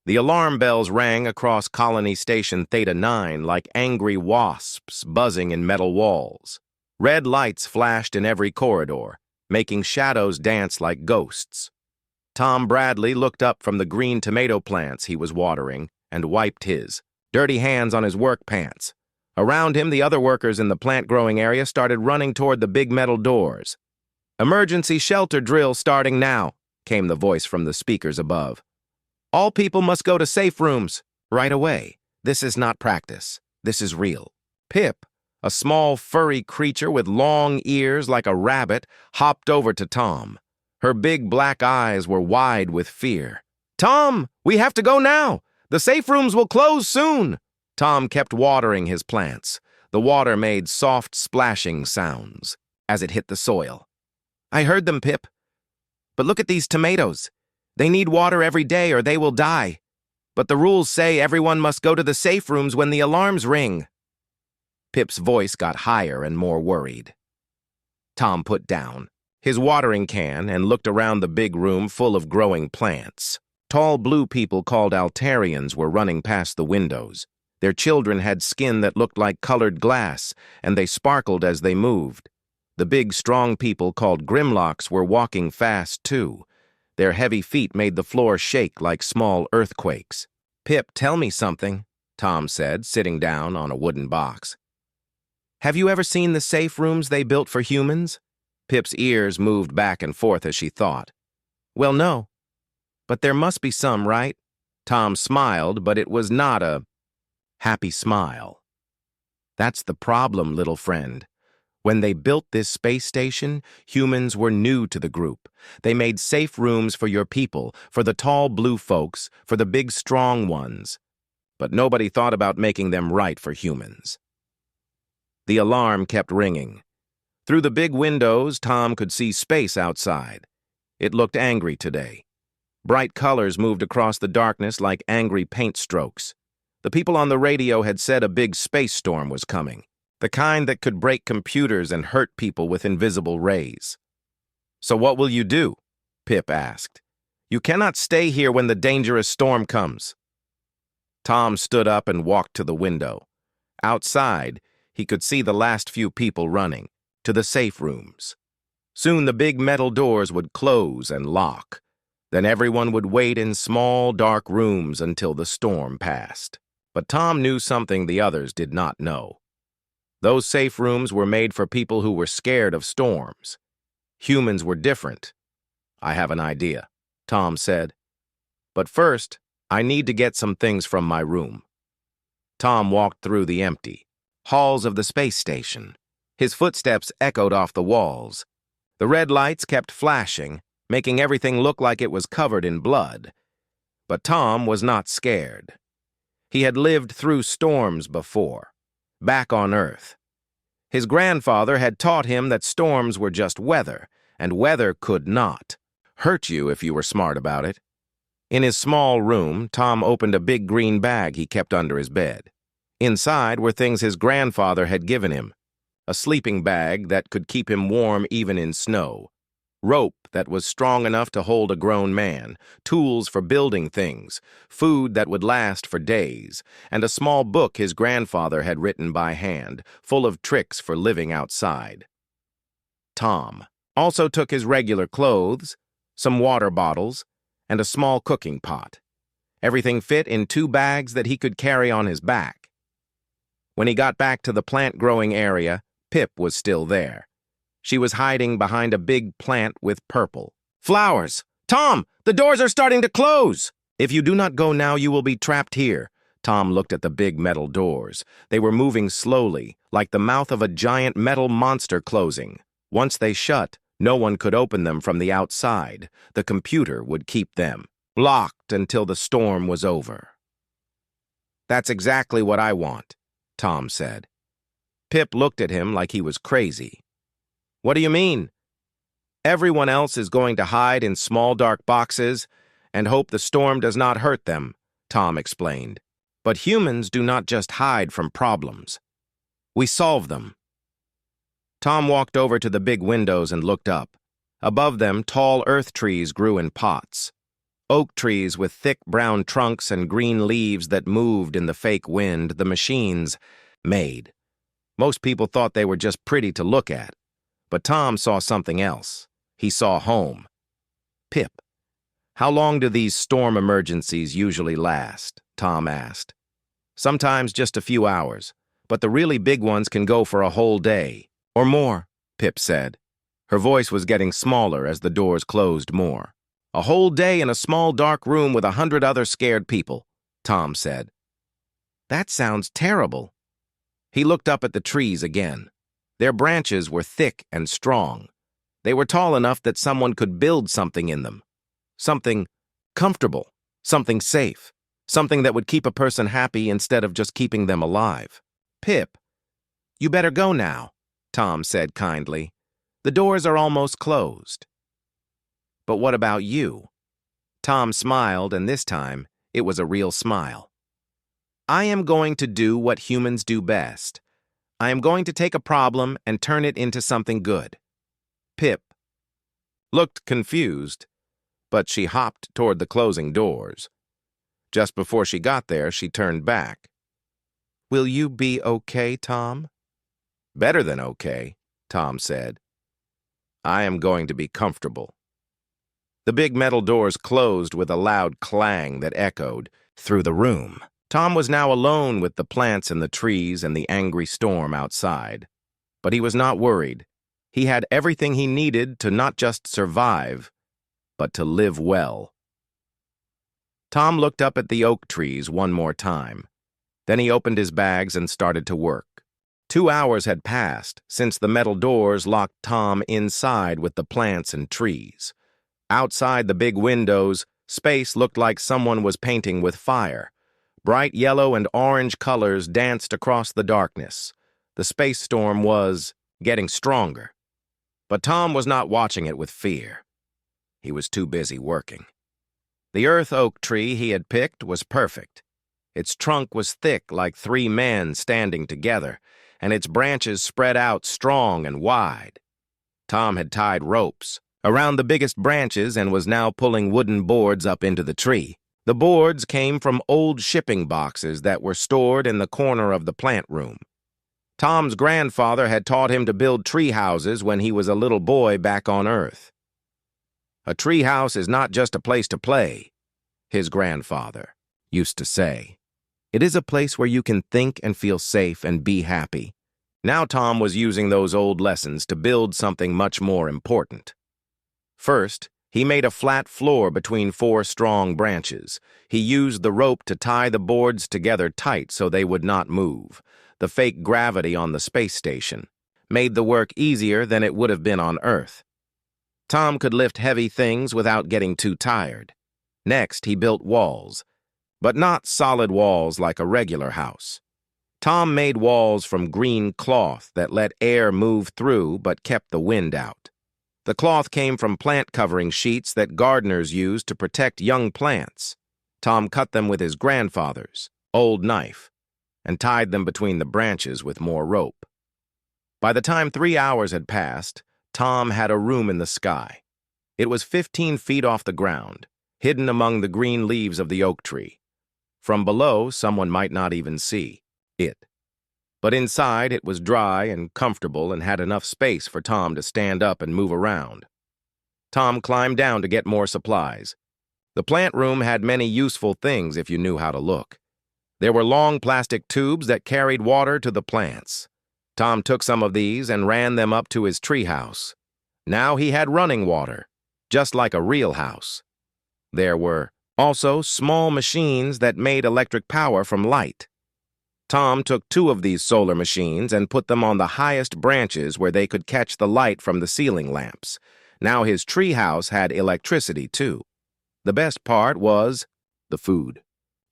The alarm bells rang across Colony Station Theta 9 like angry wasps buzzing in metal walls. Red lights flashed in every corridor, making shadows dance like ghosts. Tom Bradley looked up from the green tomato plants he was watering and wiped his dirty hands on his work pants. Around him, the other workers in the plant-growing area started running toward the big metal doors. "Emergency shelter drill starting now," came the voice from the speakers above. "All people must go to safe rooms right away. This is not practice. This is real." Pip, a small furry creature with long ears like a rabbit, hopped over to Tom. Her big black eyes were wide with fear. "Tom, we have to go now. The safe rooms will close soon." Tom kept watering his plants. The water made soft splashing sounds as it hit the soil. "I heard them, Pip. But look at these tomatoes. They need water every day or they will die. But the rules say everyone must go to the safe rooms when the alarms ring." Pip's voice got higher and more worried. Tom put down his watering can and looked around the big room full of growing plants. Tall blue people called Altarians were running past the windows. Their children had skin that looked like colored glass, and they sparkled as they moved. The big, strong people called Grimlocks were walking fast, too. Their heavy feet made the floor shake like small earthquakes. "Pip, tell me something," Tom said, sitting down on a wooden box. "Have you ever seen the safe rooms they built for humans?" Pip's ears moved back and forth as she thought. "Well, no. But there must be some, right?" Tom smiled, but it was not a happy smile. "That's the problem, little friend. When they built this space station, humans were new to the group. They made safe rooms for your people, for the tall blue folks, for the big strong ones. But nobody thought about making them right for humans." The alarm kept ringing. Through the big windows, Tom could see space outside. It looked angry today. Bright colors moved across the darkness like angry paint strokes. The people on the radio had said a big space storm was coming. The kind that could break computers and hurt people with invisible rays. "So what will you do?" Pip asked. "You cannot stay here when the dangerous storm comes." Tom stood up and walked to the window. Outside, he could see the last few people running to the safe rooms. Soon the big metal doors would close and lock. Then everyone would wait in small, dark rooms until the storm passed. But Tom knew something the others did not know. Those safe rooms were made for people who were scared of storms. Humans were different. "I have an idea," Tom said. "But first, I need to get some things from my room." Tom walked through the empty halls of the space station. His footsteps echoed off the walls. The red lights kept flashing, making everything look like it was covered in blood. But Tom was not scared. He had lived through storms before. Back on Earth. His grandfather had taught him that storms were just weather, and weather could not hurt you if you were smart about it. In his small room, Tom opened a big green bag he kept under his bed. Inside were things his grandfather had given him. A sleeping bag that could keep him warm even in snow. Rope that was strong enough to hold a grown man, tools for building things, food that would last for days, and a small book his grandfather had written by hand, full of tricks for living outside. Tom also took his regular clothes, some water bottles, and a small cooking pot. Everything fit in 2 bags that he could carry on his back. When he got back to the plant-growing area, Pip was still there. She was hiding behind a big plant with purple flowers. "Tom, the doors are starting to close!" "If you do not go now, you will be trapped here." Tom looked at the big metal doors. They were moving slowly, like the mouth of a giant metal monster closing. Once they shut, no one could open them from the outside. The computer would keep them locked until the storm was over. "That's exactly what I want," Tom said. Pip looked at him like he was crazy. "What do you mean?" "Everyone else is going to hide in small dark boxes and hope the storm does not hurt them," Tom explained. "But humans do not just hide from problems. We solve them." Tom walked over to the big windows and looked up. Above them, tall earth trees grew in pots. Oak trees with thick brown trunks and green leaves that moved in the fake wind the machines made. Most people thought they were just pretty to look at, but Tom saw something else. He saw home. Pip. "How long do these storm emergencies usually last?" Tom asked. "Sometimes just a few hours, but the really big ones can go for a whole day, or more," Pip said. Her voice was getting smaller as the doors closed more. "A whole day in a small dark room with 100 other scared people," Tom said. "That sounds terrible." He looked up at the trees again. Their branches were thick and strong. They were tall enough that someone could build something in them. Something comfortable, something safe, something that would keep a person happy instead of just keeping them alive. "Pip, you better go now," Tom said kindly. "The doors are almost closed." "But what about you?" Tom smiled, and this time it was a real smile. "I am going to do what humans do best. I am going to take a problem and turn it into something good." Pip looked confused, but she hopped toward the closing doors. Just before she got there, she turned back. "Will you be okay, Tom?" "Better than okay," Tom said. "I am going to be comfortable." The big metal doors closed with a loud clang that echoed through the room. Tom was now alone with the plants and the trees and the angry storm outside. But he was not worried. He had everything he needed to not just survive, but to live well. Tom looked up at the oak trees one more time. Then he opened his bags and started to work. 2 hours had passed since the metal doors locked Tom inside with the plants and trees. Outside the big windows, space looked like someone was painting with fire. Bright yellow and orange colors danced across the darkness. The space storm was getting stronger. But Tom was not watching it with fear. He was too busy working. The earth oak tree he had picked was perfect. Its trunk was thick like 3 men standing together, and its branches spread out strong and wide. Tom had tied ropes around the biggest branches and was now pulling wooden boards up into the tree. The boards came from old shipping boxes that were stored in the corner of the plant room. Tom's grandfather had taught him to build tree houses when he was a little boy back on Earth. "A tree house is not just a place to play," his grandfather used to say. "It is a place where you can think and feel safe and be happy." Now Tom was using those old lessons to build something much more important. First, he made a flat floor between 4 strong branches. He used the rope to tie the boards together tight so they would not move. The fake gravity on the space station made the work easier than it would have been on Earth. Tom could lift heavy things without getting too tired. Next, he built walls, but not solid walls like a regular house. Tom made walls from green cloth that let air move through but kept the wind out. The cloth came from plant covering sheets that gardeners used to protect young plants. Tom cut them with his grandfather's old knife and tied them between the branches with more rope. By the time 3 hours had passed, Tom had a room in the sky. It was 15 feet off the ground, hidden among the green leaves of the oak tree. From below, someone might not even see it. But inside, it was dry and comfortable and had enough space for Tom to stand up and move around. Tom climbed down to get more supplies. The plant room had many useful things if you knew how to look. There were long plastic tubes that carried water to the plants. Tom took some of these and ran them up to his treehouse. Now he had running water, just like a real house. There were also small machines that made electric power from light. Tom took 2 of these solar machines and put them on the highest branches where they could catch the light from the ceiling lamps. Now his treehouse had electricity, too. The best part was the food.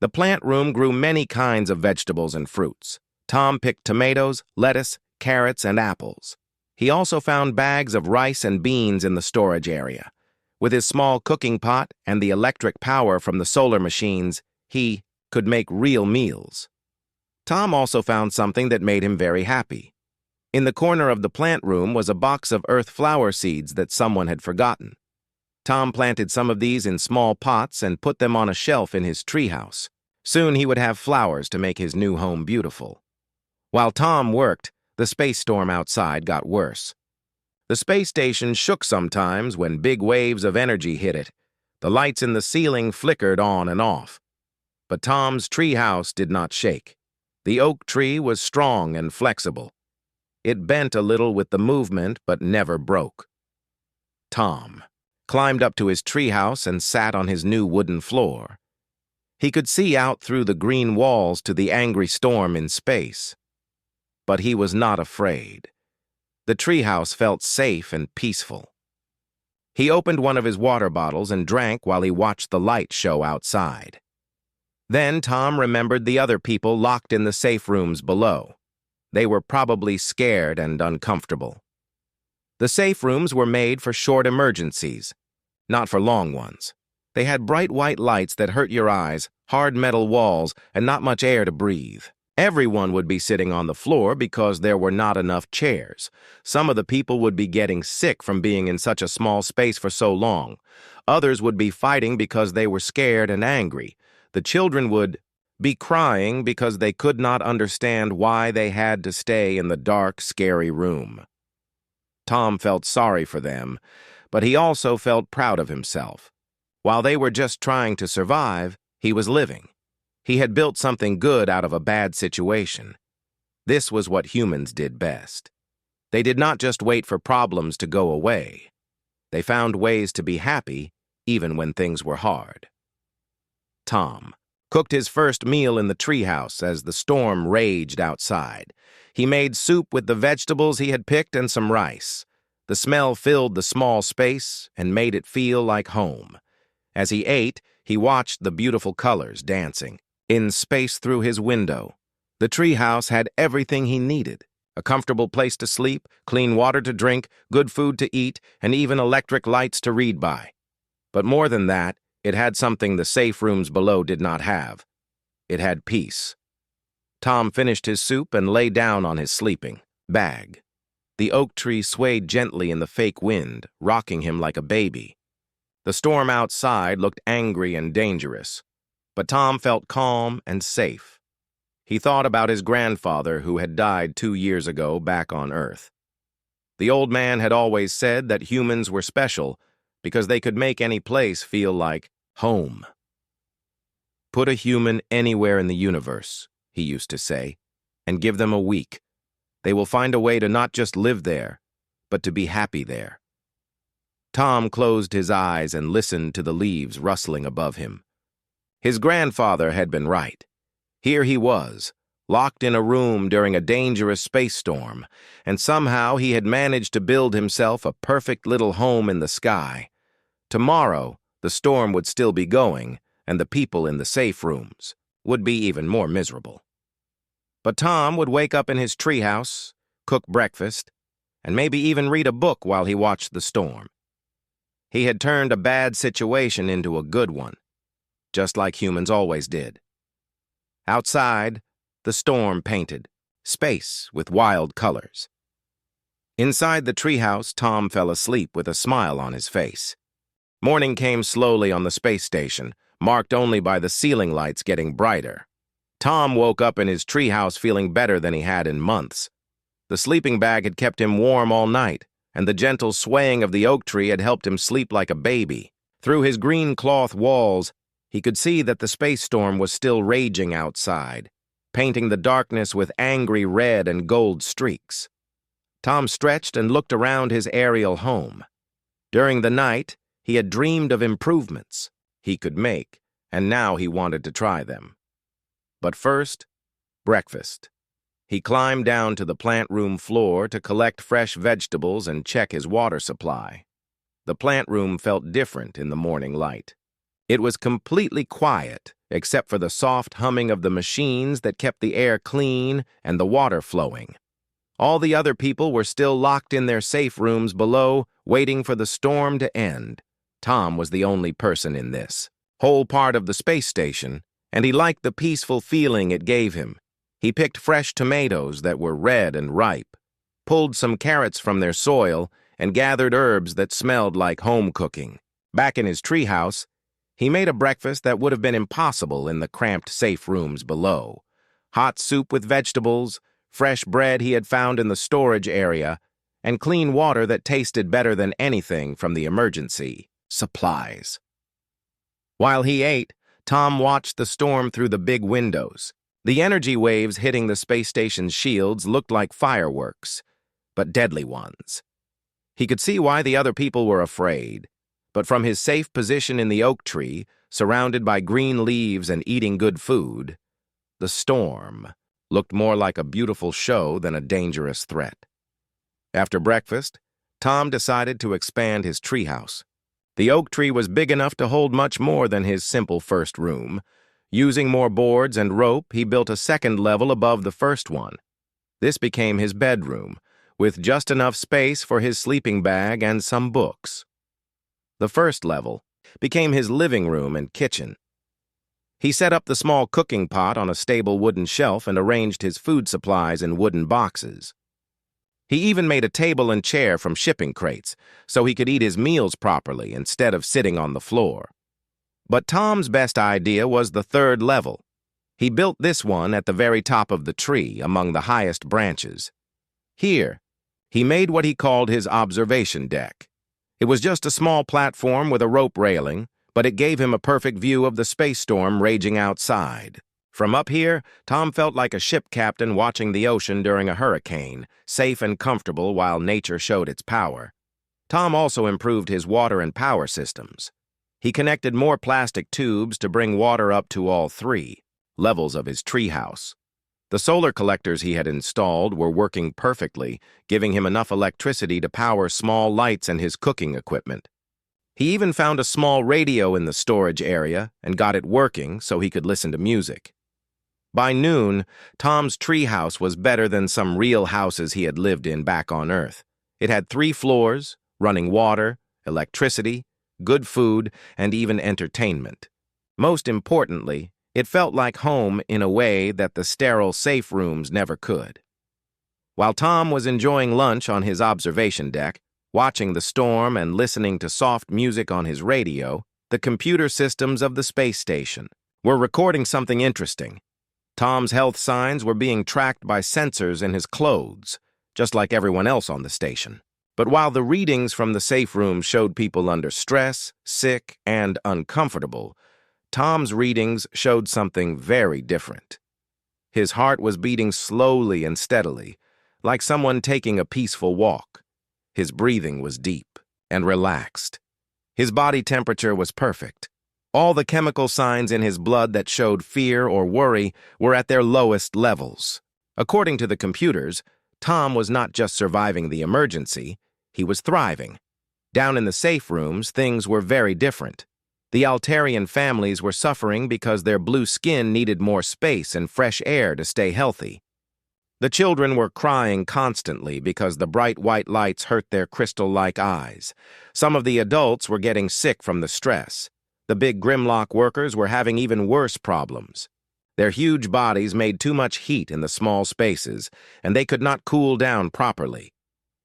The plant room grew many kinds of vegetables and fruits. Tom picked tomatoes, lettuce, carrots, and apples. He also found bags of rice and beans in the storage area. With his small cooking pot and the electric power from the solar machines, he could make real meals. Tom also found something that made him very happy. In the corner of the plant room was a box of earth flower seeds that someone had forgotten. Tom planted some of these in small pots and put them on a shelf in his treehouse. Soon he would have flowers to make his new home beautiful. While Tom worked, the space storm outside got worse. The space station shook sometimes when big waves of energy hit it. The lights in the ceiling flickered on and off. But Tom's treehouse did not shake. The oak tree was strong and flexible. It bent a little with the movement, but never broke. Tom climbed up to his treehouse and sat on his new wooden floor. He could see out through the green walls to the angry storm in space. But he was not afraid. The treehouse felt safe and peaceful. He opened one of his water bottles and drank while he watched the light show outside. Then Tom remembered the other people locked in the safe rooms below. They were probably scared and uncomfortable. The safe rooms were made for short emergencies, not for long ones. They had bright white lights that hurt your eyes, hard metal walls, and not much air to breathe. Everyone would be sitting on the floor because there were not enough chairs. Some of the people would be getting sick from being in such a small space for so long. Others would be fighting because they were scared and angry. The children would be crying because they could not understand why they had to stay in the dark, scary room. Tom felt sorry for them, but he also felt proud of himself. While they were just trying to survive, he was living. He had built something good out of a bad situation. This was what humans did best. They did not just wait for problems to go away. They found ways to be happy even when things were hard. Tom cooked his first meal in the treehouse as the storm raged outside. He made soup with the vegetables he had picked and some rice. The smell filled the small space and made it feel like home. As he ate, he watched the beautiful colors dancing in space through his window. The treehouse had everything he needed: a comfortable place to sleep, clean water to drink, good food to eat, and even electric lights to read by. But more than that, it had something the safe rooms below did not have. It had peace. Tom finished his soup and lay down on his sleeping bag. The oak tree swayed gently in the fake wind, rocking him like a baby. The storm outside looked angry and dangerous, but Tom felt calm and safe. He thought about his grandfather who had died 2 years ago back on Earth. The old man had always said that humans were special because they could make any place feel like home. Put a human anywhere in the universe, he used to say, and give them a week. They will find a way to not just live there, but to be happy there. Tom closed his eyes and listened to the leaves rustling above him. His grandfather had been right. Here he was, locked in a room during a dangerous space storm, and somehow he had managed to build himself a perfect little home in the sky. Tomorrow, the storm would still be going, and the people in the safe rooms would be even more miserable. But Tom would wake up in his treehouse, cook breakfast, and maybe even read a book while he watched the storm. He had turned a bad situation into a good one, just like humans always did. Outside, the storm painted space with wild colors. Inside the treehouse, Tom fell asleep with a smile on his face. Morning came slowly on the space station, marked only by the ceiling lights getting brighter. Tom woke up in his treehouse feeling better than he had in months. The sleeping bag had kept him warm all night, and the gentle swaying of the oak tree had helped him sleep like a baby. Through his green cloth walls, he could see that the space storm was still raging outside, painting the darkness with angry red and gold streaks. Tom stretched and looked around his aerial home. During the night, he had dreamed of improvements he could make, and now he wanted to try them. But first, breakfast. He climbed down to the plant room floor to collect fresh vegetables and check his water supply. The plant room felt different in the morning light. It was completely quiet, except for the soft humming of the machines that kept the air clean and the water flowing. All the other people were still locked in their safe rooms below, waiting for the storm to end. Tom was the only person in this whole part of the space station, and he liked the peaceful feeling it gave him. He picked fresh tomatoes that were red and ripe, pulled some carrots from their soil, and gathered herbs that smelled like home cooking. Back in his treehouse, he made a breakfast that would have been impossible in the cramped safe rooms below. Hot soup with vegetables, fresh bread he had found in the storage area, and clean water that tasted better than anything from the emergency supplies. While he ate, Tom watched the storm through the big windows. The energy waves hitting the space station's shields looked like fireworks, but deadly ones. He could see why the other people were afraid, but from his safe position in the oak tree, surrounded by green leaves and eating good food, the storm looked more like a beautiful show than a dangerous threat. After breakfast, Tom decided to expand his treehouse. The oak tree was big enough to hold much more than his simple first room. Using more boards and rope, he built a second level above the first one. This became his bedroom, with just enough space for his sleeping bag and some books. The first level became his living room and kitchen. He set up the small cooking pot on a stable wooden shelf and arranged his food supplies in wooden boxes. He even made a table and chair from shipping crates so he could eat his meals properly instead of sitting on the floor. But Tom's best idea was the third level. He built this one at the very top of the tree among the highest branches. Here, he made what he called his observation deck. It was just a small platform with a rope railing, but it gave him a perfect view of the space storm raging outside. From up here, Tom felt like a ship captain watching the ocean during a hurricane, safe and comfortable while nature showed its power. Tom also improved his water and power systems. He connected more plastic tubes to bring water up to all three levels of his treehouse. The solar collectors he had installed were working perfectly, giving him enough electricity to power small lights and his cooking equipment. He even found a small radio in the storage area and got it working so he could listen to music. By noon, Tom's treehouse was better than some real houses he had lived in back on Earth. It had 3 floors, running water, electricity, good food, and even entertainment. Most importantly, it felt like home in a way that the sterile safe rooms never could. While Tom was enjoying lunch on his observation deck, watching the storm and listening to soft music on his radio, the computer systems of the space station were recording something interesting. Tom's health signs were being tracked by sensors in his clothes, just like everyone else on the station. But while the readings from the safe room showed people under stress, sick, and uncomfortable, Tom's readings showed something very different. His heart was beating slowly and steadily, like someone taking a peaceful walk. His breathing was deep and relaxed. His body temperature was perfect. All the chemical signs in his blood that showed fear or worry were at their lowest levels. According to the computers, Tom was not just surviving the emergency, he was thriving. Down in the safe rooms, things were very different. The Altarian families were suffering because their blue skin needed more space and fresh air to stay healthy. The children were crying constantly because the bright white lights hurt their crystal-like eyes. Some of the adults were getting sick from the stress. The big Grimlock workers were having even worse problems. Their huge bodies made too much heat in the small spaces, and they could not cool down properly.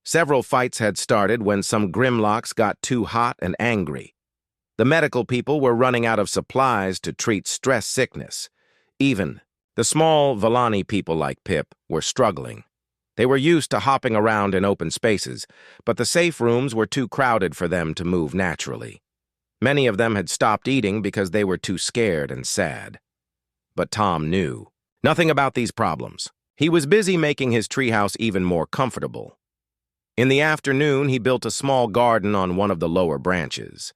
Several fights had started when some Grimlocks got too hot and angry. The medical people were running out of supplies to treat stress sickness. Even the small Villani people like Pip were struggling. They were used to hopping around in open spaces, but the safe rooms were too crowded for them to move naturally. Many of them had stopped eating because they were too scared and sad. But Tom knew nothing about these problems. He was busy making his treehouse even more comfortable. In the afternoon, he built a small garden on one of the lower branches.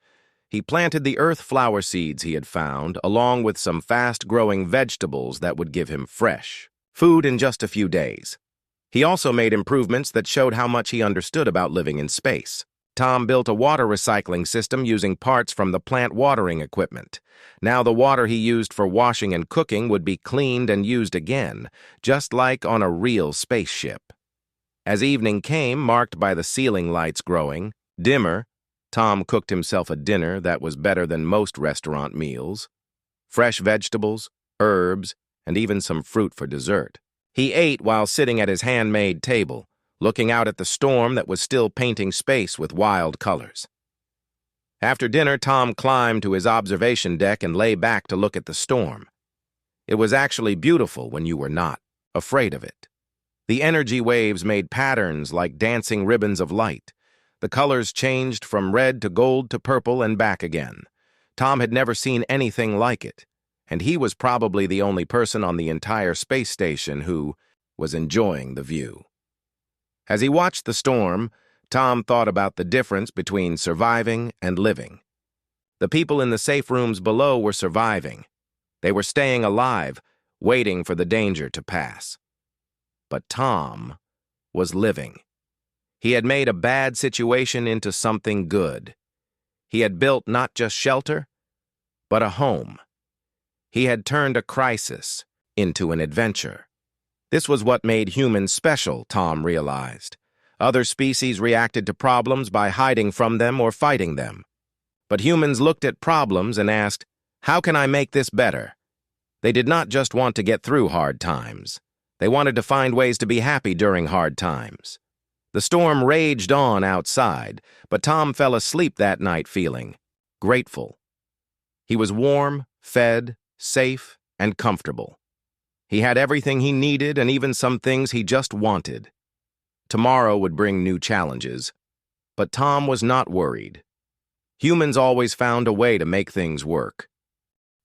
He planted the earth flower seeds he had found, along with some fast-growing vegetables that would give him fresh food in just a few days. He also made improvements that showed how much he understood about living in space. Tom built a water recycling system using parts from the plant watering equipment. Now the water he used for washing and cooking would be cleaned and used again, just like on a real spaceship. As evening came, marked by the ceiling lights growing dimmer, Tom cooked himself a dinner that was better than most restaurant meals. Fresh vegetables, herbs, and even some fruit for dessert. He ate while sitting at his handmade table, looking out at the storm that was still painting space with wild colors. After dinner, Tom climbed to his observation deck and lay back to look at the storm. It was actually beautiful when you were not afraid of it. The energy waves made patterns like dancing ribbons of light. The colors changed from red to gold to purple and back again. Tom had never seen anything like it, and he was probably the only person on the entire space station who was enjoying the view. As he watched the storm, Tom thought about the difference between surviving and living. The people in the safe rooms below were surviving. They were staying alive, waiting for the danger to pass. But Tom was living. He had made a bad situation into something good. He had built not just shelter, but a home. He had turned a crisis into an adventure. This was what made humans special, Tom realized. Other species reacted to problems by hiding from them or fighting them. But humans looked at problems and asked, "How can I make this better?" They did not just want to get through hard times. They wanted to find ways to be happy during hard times. The storm raged on outside, but Tom fell asleep that night feeling grateful. He was warm, fed, safe, and comfortable. He had everything he needed and even some things he just wanted. Tomorrow would bring new challenges, but Tom was not worried. Humans always found a way to make things work.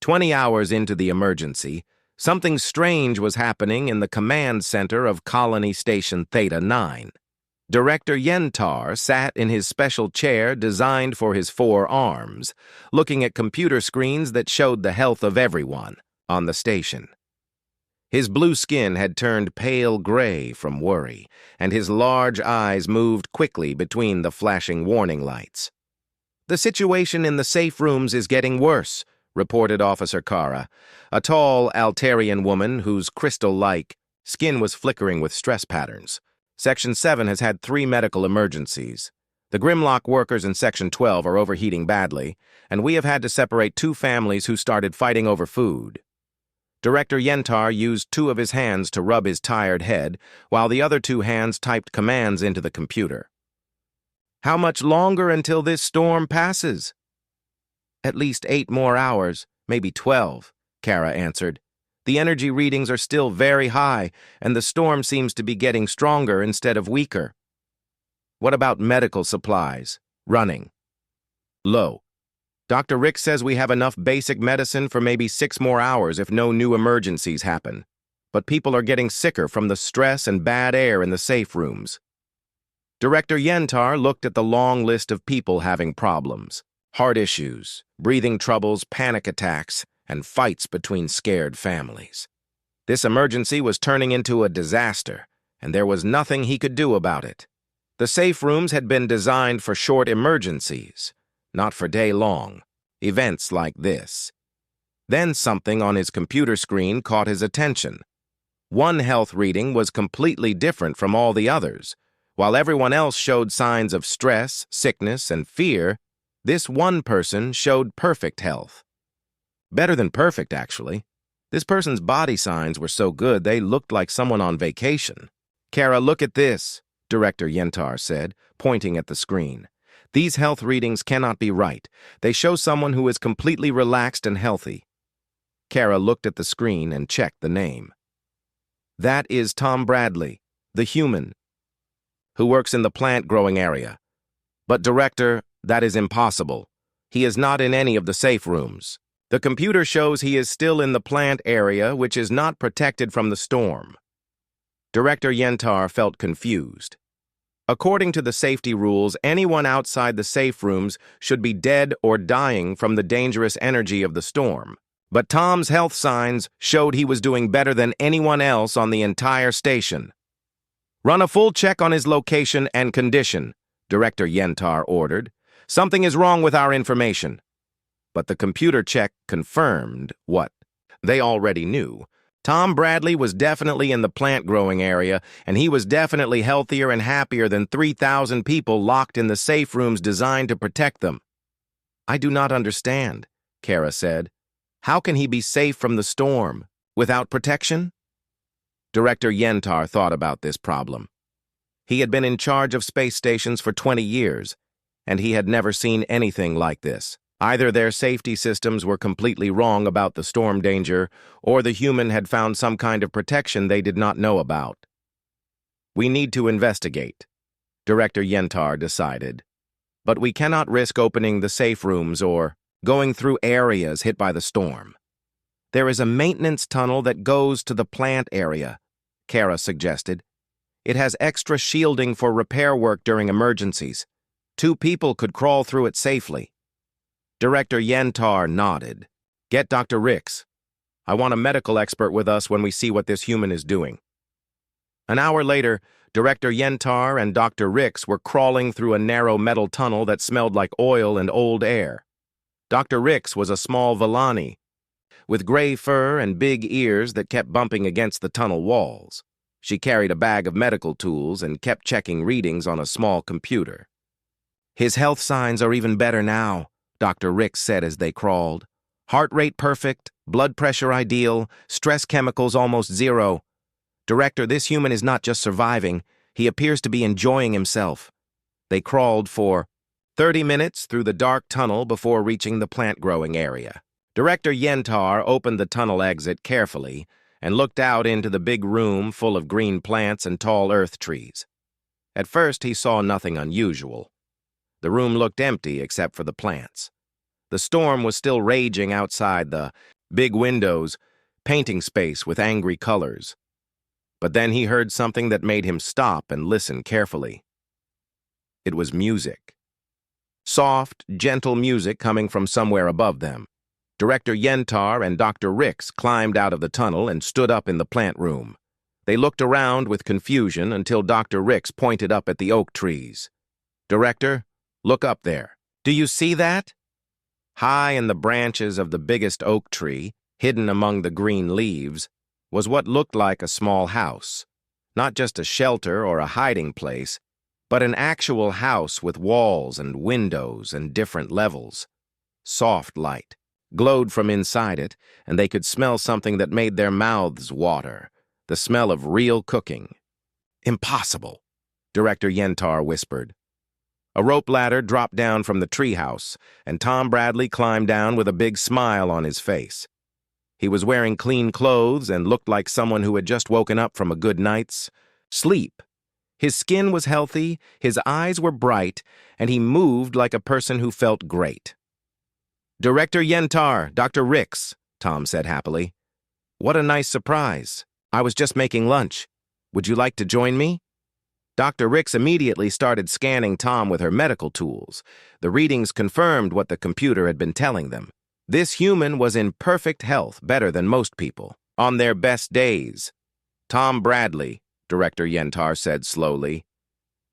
20 hours into the emergency, something strange was happening in the command center of Colony Station Theta 9. Director Yentar sat in his special chair designed for his 4 arms, looking at computer screens that showed the health of everyone on the station. His blue skin had turned pale gray from worry, and his large eyes moved quickly between the flashing warning lights. "The situation in the safe rooms is getting worse," reported Officer Kara, a tall Altarian woman whose crystal-like skin was flickering with stress patterns. Section 7 has had 3 medical emergencies. The Grimlock workers in Section 12 are overheating badly, and we have had to separate 2 families who started fighting over food. Director Yentar used 2 of his hands to rub his tired head, while the other 2 hands typed commands into the computer. "How much longer until this storm passes?" "At least 8 more hours, maybe 12, Kara answered. "The energy readings are still very high, and the storm seems to be getting stronger instead of weaker." "What about medical supplies? Running?" "Low. Dr. Rick says we have enough basic medicine for maybe 6 more hours if no new emergencies happen. But people are getting sicker from the stress and bad air in the safe rooms." Director Yentar looked at the long list of people having problems. Heart issues, breathing troubles, panic attacks, and fights between scared families. This emergency was turning into a disaster, and there was nothing he could do about it. The safe rooms had been designed for short emergencies, not for day-long events like this. Then something on his computer screen caught his attention. One health reading was completely different from all the others. While everyone else showed signs of stress, sickness, and fear, this one person showed perfect health. Better than perfect, actually. This person's body signs were so good they looked like someone on vacation. "Kara, look at this," Director Yentar said, pointing at the screen. "These health readings cannot be right. They show someone who is completely relaxed and healthy." Kara looked at the screen and checked the name. "That is Tom Bradley, the human, who works in the plant-growing area. But, Director, that is impossible. He is not in any of the safe rooms. The computer shows he is still in the plant area, which is not protected from the storm." Director Yentar felt confused. According to the safety rules, anyone outside the safe rooms should be dead or dying from the dangerous energy of the storm. But Tom's health signs showed he was doing better than anyone else on the entire station. "Run a full check on his location and condition," Director Yentar ordered. "Something is wrong with our information." But the computer check confirmed what they already knew. Tom Bradley was definitely in the plant-growing area, and he was definitely healthier and happier than 3,000 people locked in the safe rooms designed to protect them. "I do not understand," Kara said. "How can he be safe from the storm without protection?" Director Yentar thought about this problem. He had been in charge of space stations for 20 years. and he had never seen anything like this. Either their safety systems were completely wrong about the storm danger, or the human had found some kind of protection they did not know about. "We need to investigate," Director Yentar decided. "But we cannot risk opening the safe rooms or going through areas hit by the storm." "There is a maintenance tunnel that goes to the plant area," Kara suggested. "It has extra shielding for repair work during emergencies. 2 people could crawl through it safely." Director Yentar nodded. "Get Dr. Ricks. I want a medical expert with us when we see what this human is doing." An hour later, Director Yentar and Dr. Ricks were crawling through a narrow metal tunnel that smelled like oil and old air. Dr. Ricks was a small Villani, with gray fur and big ears that kept bumping against the tunnel walls. She carried a bag of medical tools and kept checking readings on a small computer. "His health signs are even better now," Dr. Ricks said as they crawled. "Heart rate perfect, blood pressure ideal, stress chemicals almost zero. Director, this human is not just surviving, he appears to be enjoying himself." They crawled for 30 minutes through the dark tunnel before reaching the plant-growing area. Director Yentar opened the tunnel exit carefully and looked out into the big room full of green plants and tall earth trees. At first, he saw nothing unusual. The room looked empty except for the plants. The storm was still raging outside the big windows, painting space with angry colors. But then he heard something that made him stop and listen carefully. It was music. Soft, gentle music coming from somewhere above them. Director Yentar and Dr. Ricks climbed out of the tunnel and stood up in the plant room. They looked around with confusion until Dr. Ricks pointed up at the oak trees. "Director, look up there. Do you see that?" High in the branches of the biggest oak tree, hidden among the green leaves, was what looked like a small house. Not just a shelter or a hiding place, but an actual house with walls and windows and different levels. Soft light glowed from inside it, and they could smell something that made their mouths water, the smell of real cooking. "Impossible," Director Yentar whispered. A rope ladder dropped down from the treehouse, and Tom Bradley climbed down with a big smile on his face. He was wearing clean clothes and looked like someone who had just woken up from a good night's sleep. His skin was healthy, his eyes were bright, and he moved like a person who felt great. "Director Yentar, Dr. Ricks," Tom said happily. "What a nice surprise. I was just making lunch. Would you like to join me?" Dr. Ricks immediately started scanning Tom with her medical tools. The readings confirmed what the computer had been telling them. This human was in perfect health, better than most people, on their best days. "Tom Bradley," Director Yentar said slowly,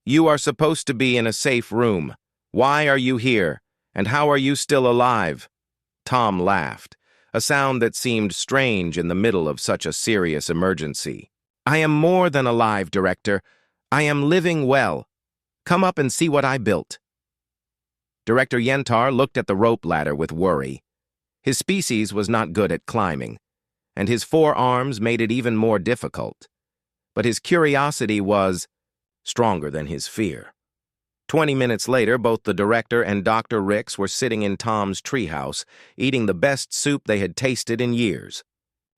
"you are supposed to be in a safe room. Why are you here, and how are you still alive?" Tom laughed, a sound that seemed strange in the middle of such a serious emergency. "I am more than alive, Director. I am living well. Come up and see what I built." Director Yentar looked at the rope ladder with worry. His species was not good at climbing, and his forearms made it even more difficult. But his curiosity was stronger than his fear. 20 minutes later, both the director and Dr. Ricks were sitting in Tom's treehouse, eating the best soup they had tasted in years.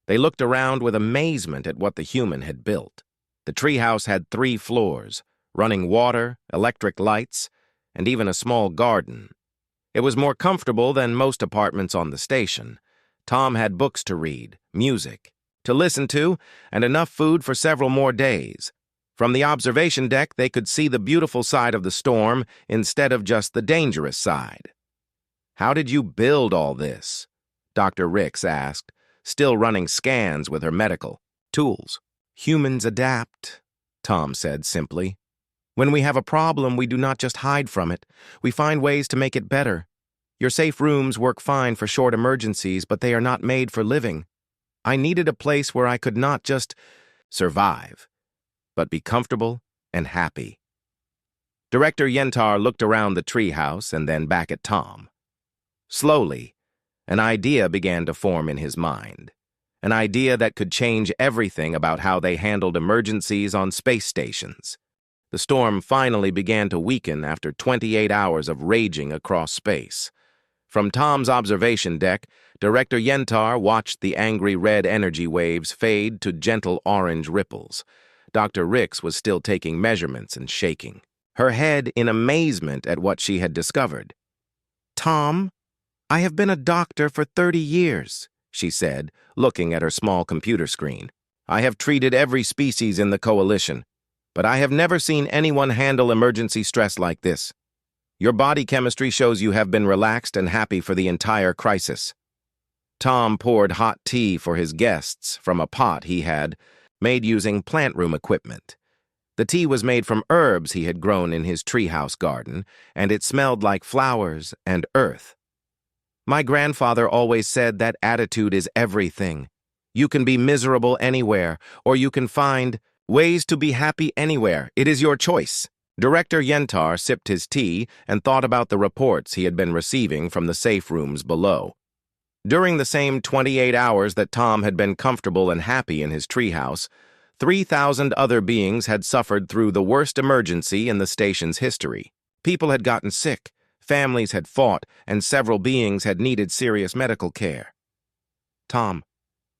They looked around with amazement at what the human had built. The treehouse had 3 floors, running water, electric lights, and even a small garden. It was more comfortable than most apartments on the station. Tom had books to read, music to listen to, and enough food for several more days. From the observation deck, they could see the beautiful side of the storm instead of just the dangerous side. "How did you build all this?" Dr. Ricks asked, still running scans with her medical tools. "Humans adapt," Tom said simply. "When we have a problem, we do not just hide from it. We find ways to make it better. Your safe rooms work fine for short emergencies, but they are not made for living. I needed a place where I could not just survive, but be comfortable and happy." Director Yentar looked around the treehouse and then back at Tom. Slowly, an idea began to form in his mind. An idea that could change everything about how they handled emergencies on space stations. The storm finally began to weaken after 28 hours of raging across space. From Tom's observation deck, Director Yentar watched the angry red energy waves fade to gentle orange ripples. Dr. Rix was still taking measurements and shaking, her head in amazement at what she had discovered. "Tom, I have been a doctor for 30 years, she said, looking at her small computer screen. I have treated every species in the coalition, but I have never seen anyone handle emergency stress like this. Your body chemistry shows you have been relaxed and happy for the entire crisis." Tom poured hot tea for his guests from a pot he had made using plant room equipment. The tea was made from herbs he had grown in his treehouse garden, and it smelled like flowers and earth. "My grandfather always said that attitude is everything. You can be miserable anywhere, or you can find ways to be happy anywhere. It is your choice." Director Yentar sipped his tea and thought about the reports he had been receiving from the safe rooms below. During the same 28 hours that Tom had been comfortable and happy in his treehouse, 3,000 other beings had suffered through the worst emergency in the station's history. People had gotten sick, families had fought, and several beings had needed serious medical care. "Tom,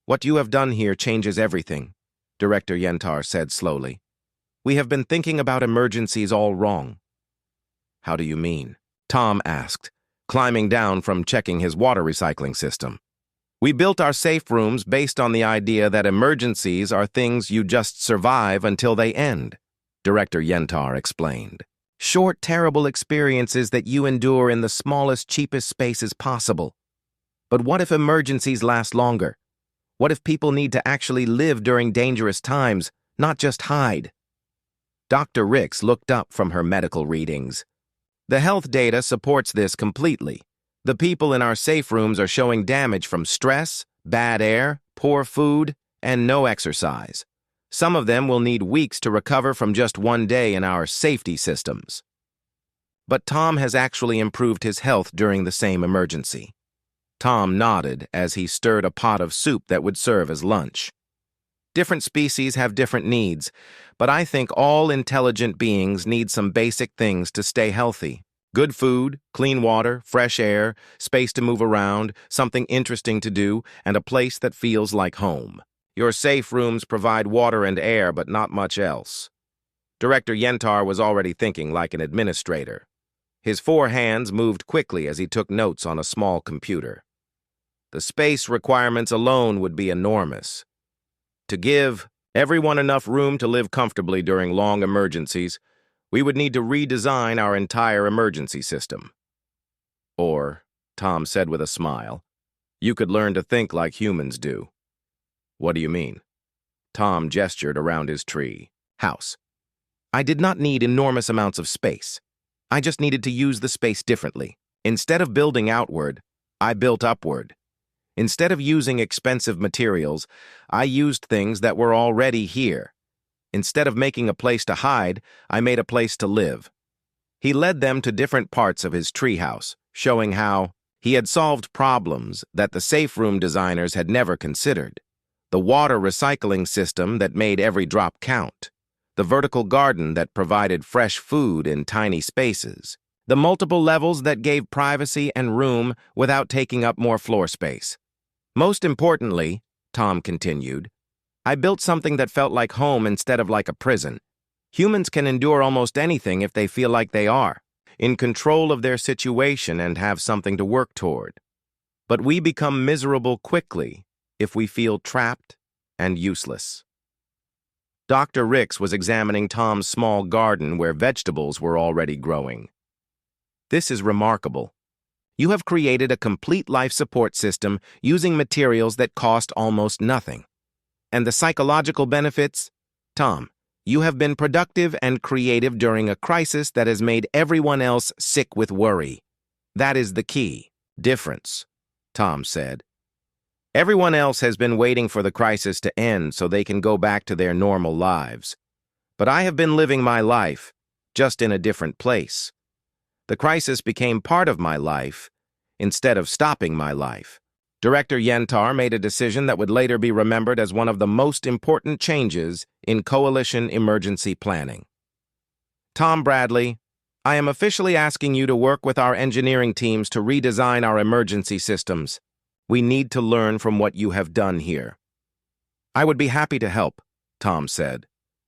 what you have done here changes everything," Director Yentar said slowly. "We have been thinking about emergencies all wrong." "How do you mean?" Tom asked, climbing down from checking his water recycling system. "We built our safe rooms based on the idea that emergencies are things you just survive until they end," Director Yentar explained. "Short, terrible experiences that you endure in the smallest, cheapest spaces possible. But what if emergencies last longer? What if people need to actually live during dangerous times, not just hide?" Dr. Rix looked up from her medical readings. "The health data supports this completely. The people in our safe rooms are showing damage from stress, bad air, poor food, and no exercise. Some of them will need weeks to recover from just one day in our safety systems." "But Tom has actually improved his health during the same emergency." Tom nodded as he stirred a pot of soup that would serve as lunch. "Different species have different needs, but I think all intelligent beings need some basic things to stay healthy. Good food, clean water, fresh air, space to move around, something interesting to do, and a place that feels like home. Your safe rooms provide water and air, but not much else." Director Yentar was already thinking like an administrator. His 4 hands moved quickly as he took notes on a small computer. The space requirements alone would be enormous. To give everyone enough room to live comfortably during long emergencies, we would need to redesign our entire emergency system. Or, Tom said with a smile, you could learn to think like humans do. "What do you mean?" Tom gestured around his tree house. "I did not need enormous amounts of space. I just needed to use the space differently. Instead of building outward, I built upward. Instead of using expensive materials, I used things that were already here. Instead of making a place to hide, I made a place to live." He led them to different parts of his treehouse, showing how he had solved problems that the safe room designers had never considered. The water recycling system that made every drop count. The vertical garden that provided fresh food in tiny spaces. The multiple levels that gave privacy and room without taking up more floor space. "Most importantly," Tom continued, "I built something that felt like home instead of like a prison. Humans can endure almost anything if they feel like they are, in control of their situation and have something to work toward. But we become miserable quickly if we feel trapped and useless." Dr. Rix was examining Tom's small garden where vegetables were already growing. "This is remarkable. You have created a complete life support system using materials that cost almost nothing. And the psychological benefits? Tom, you have been productive and creative during a crisis that has made everyone else sick with worry. That is the key difference," Tom said. "Everyone else has been waiting for the crisis to end so they can go back to their normal lives. But I have been living my life, just in a different place. The crisis became part of my life instead of stopping my life." Director Yentar made a decision that would later be remembered as one of the most important changes in coalition emergency planning. Tom Bradley, I am officially asking you to work with our engineering teams to redesign our emergency systems. We need to learn from what you have done here. I would be happy to help, Tom said.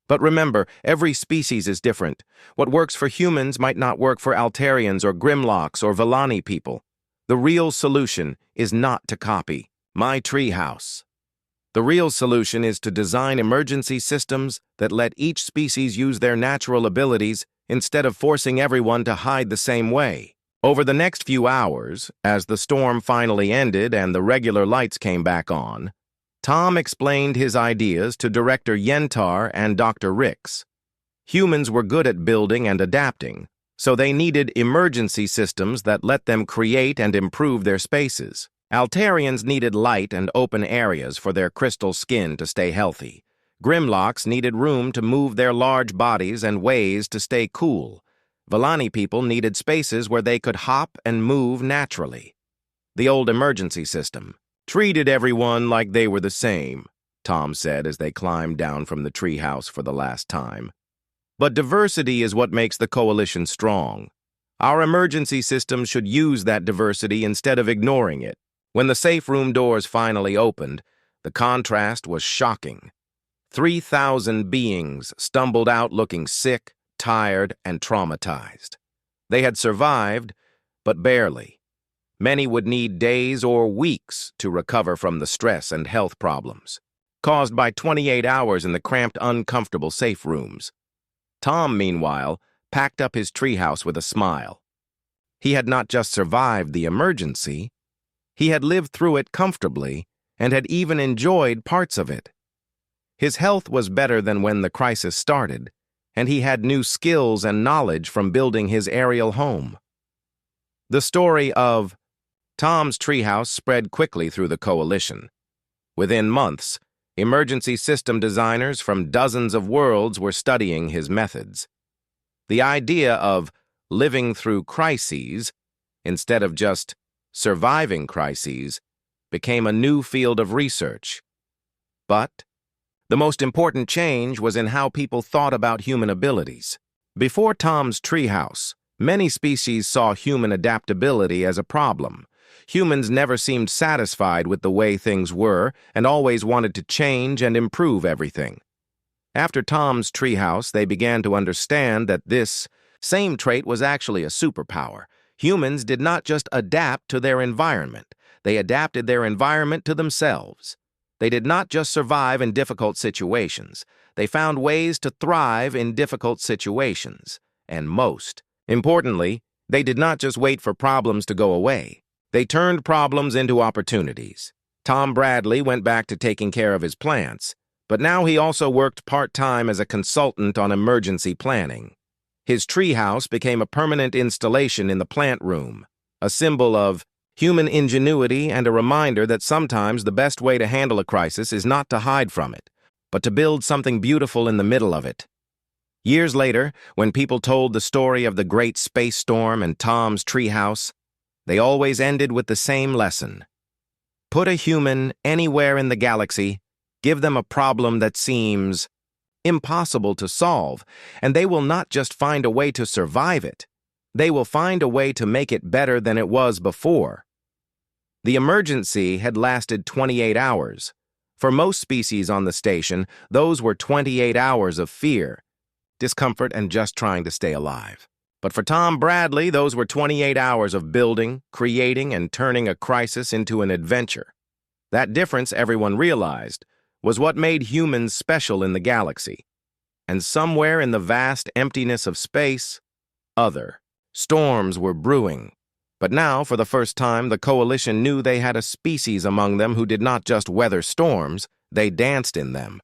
But remember, every species is different. What works for humans might not work for Altarians or Grimlocks or Villani people. The real solution is not to copy my treehouse. The real solution is to design emergency systems that let each species use their natural abilities instead of forcing everyone to hide the same way. Over the next few hours, as the storm finally ended and the regular lights came back on, Tom explained his ideas to Director Yentar and Dr. Rix. Humans were good at building and adapting, so they needed emergency systems that let them create and improve their spaces. Altarians needed light and open areas for their crystal skin to stay healthy. Grimlocks needed room to move their large bodies and ways to stay cool. Villani people needed spaces where they could hop and move naturally. The old emergency system treated everyone like they were the same, Tom said as they climbed down from the treehouse for the last time. But diversity is what makes the coalition strong. Our emergency systems should use that diversity instead of ignoring it. When the safe room doors finally opened, the contrast was shocking. 3,000 beings stumbled out looking sick, tired, and traumatized. They had survived, but barely. Many would need days or weeks to recover from the stress and health problems caused by 28 hours in the cramped, uncomfortable safe rooms. Tom, meanwhile, packed up his treehouse with a smile. He had not just survived the emergency, he had lived through it comfortably and had even enjoyed parts of it. His health was better than when the crisis started, and he had new skills and knowledge from building his aerial home. The story of Tom's treehouse spread quickly through the coalition. Within months, emergency system designers from dozens of worlds were studying his methods. The idea of living through crises, instead of just surviving crises, became a new field of research. But the most important change was in how people thought about human abilities. Before Tom's treehouse, many species saw human adaptability as a problem. Humans never seemed satisfied with the way things were and always wanted to change and improve everything. After Tom's treehouse, they began to understand that this same trait was actually a superpower. Humans did not just adapt to their environment, they adapted their environment to themselves. They did not just survive in difficult situations, they found ways to thrive in difficult situations. And most importantly, they did not just wait for problems to go away. They turned problems into opportunities. Tom Bradley went back to taking care of his plants, but now he also worked part-time as a consultant on emergency planning. His treehouse became a permanent installation in the plant room, a symbol of human ingenuity and a reminder that sometimes the best way to handle a crisis is not to hide from it, but to build something beautiful in the middle of it. Years later, when people told the story of the great space storm and Tom's treehouse, they always ended with the same lesson. Put a human anywhere in the galaxy, give them a problem that seems impossible to solve, and they will not just find a way to survive it, they will find a way to make it better than it was before. The emergency had lasted 28 hours. For most species on the station, those were 28 hours of fear, discomfort, and just trying to stay alive. But for Tom Bradley, those were 28 hours of building, creating, and turning a crisis into an adventure. That difference, everyone realized, was what made humans special in the galaxy. And somewhere in the vast emptiness of space, other storms were brewing. But now, for the first time, the coalition knew they had a species among them who did not just weather storms, they danced in them.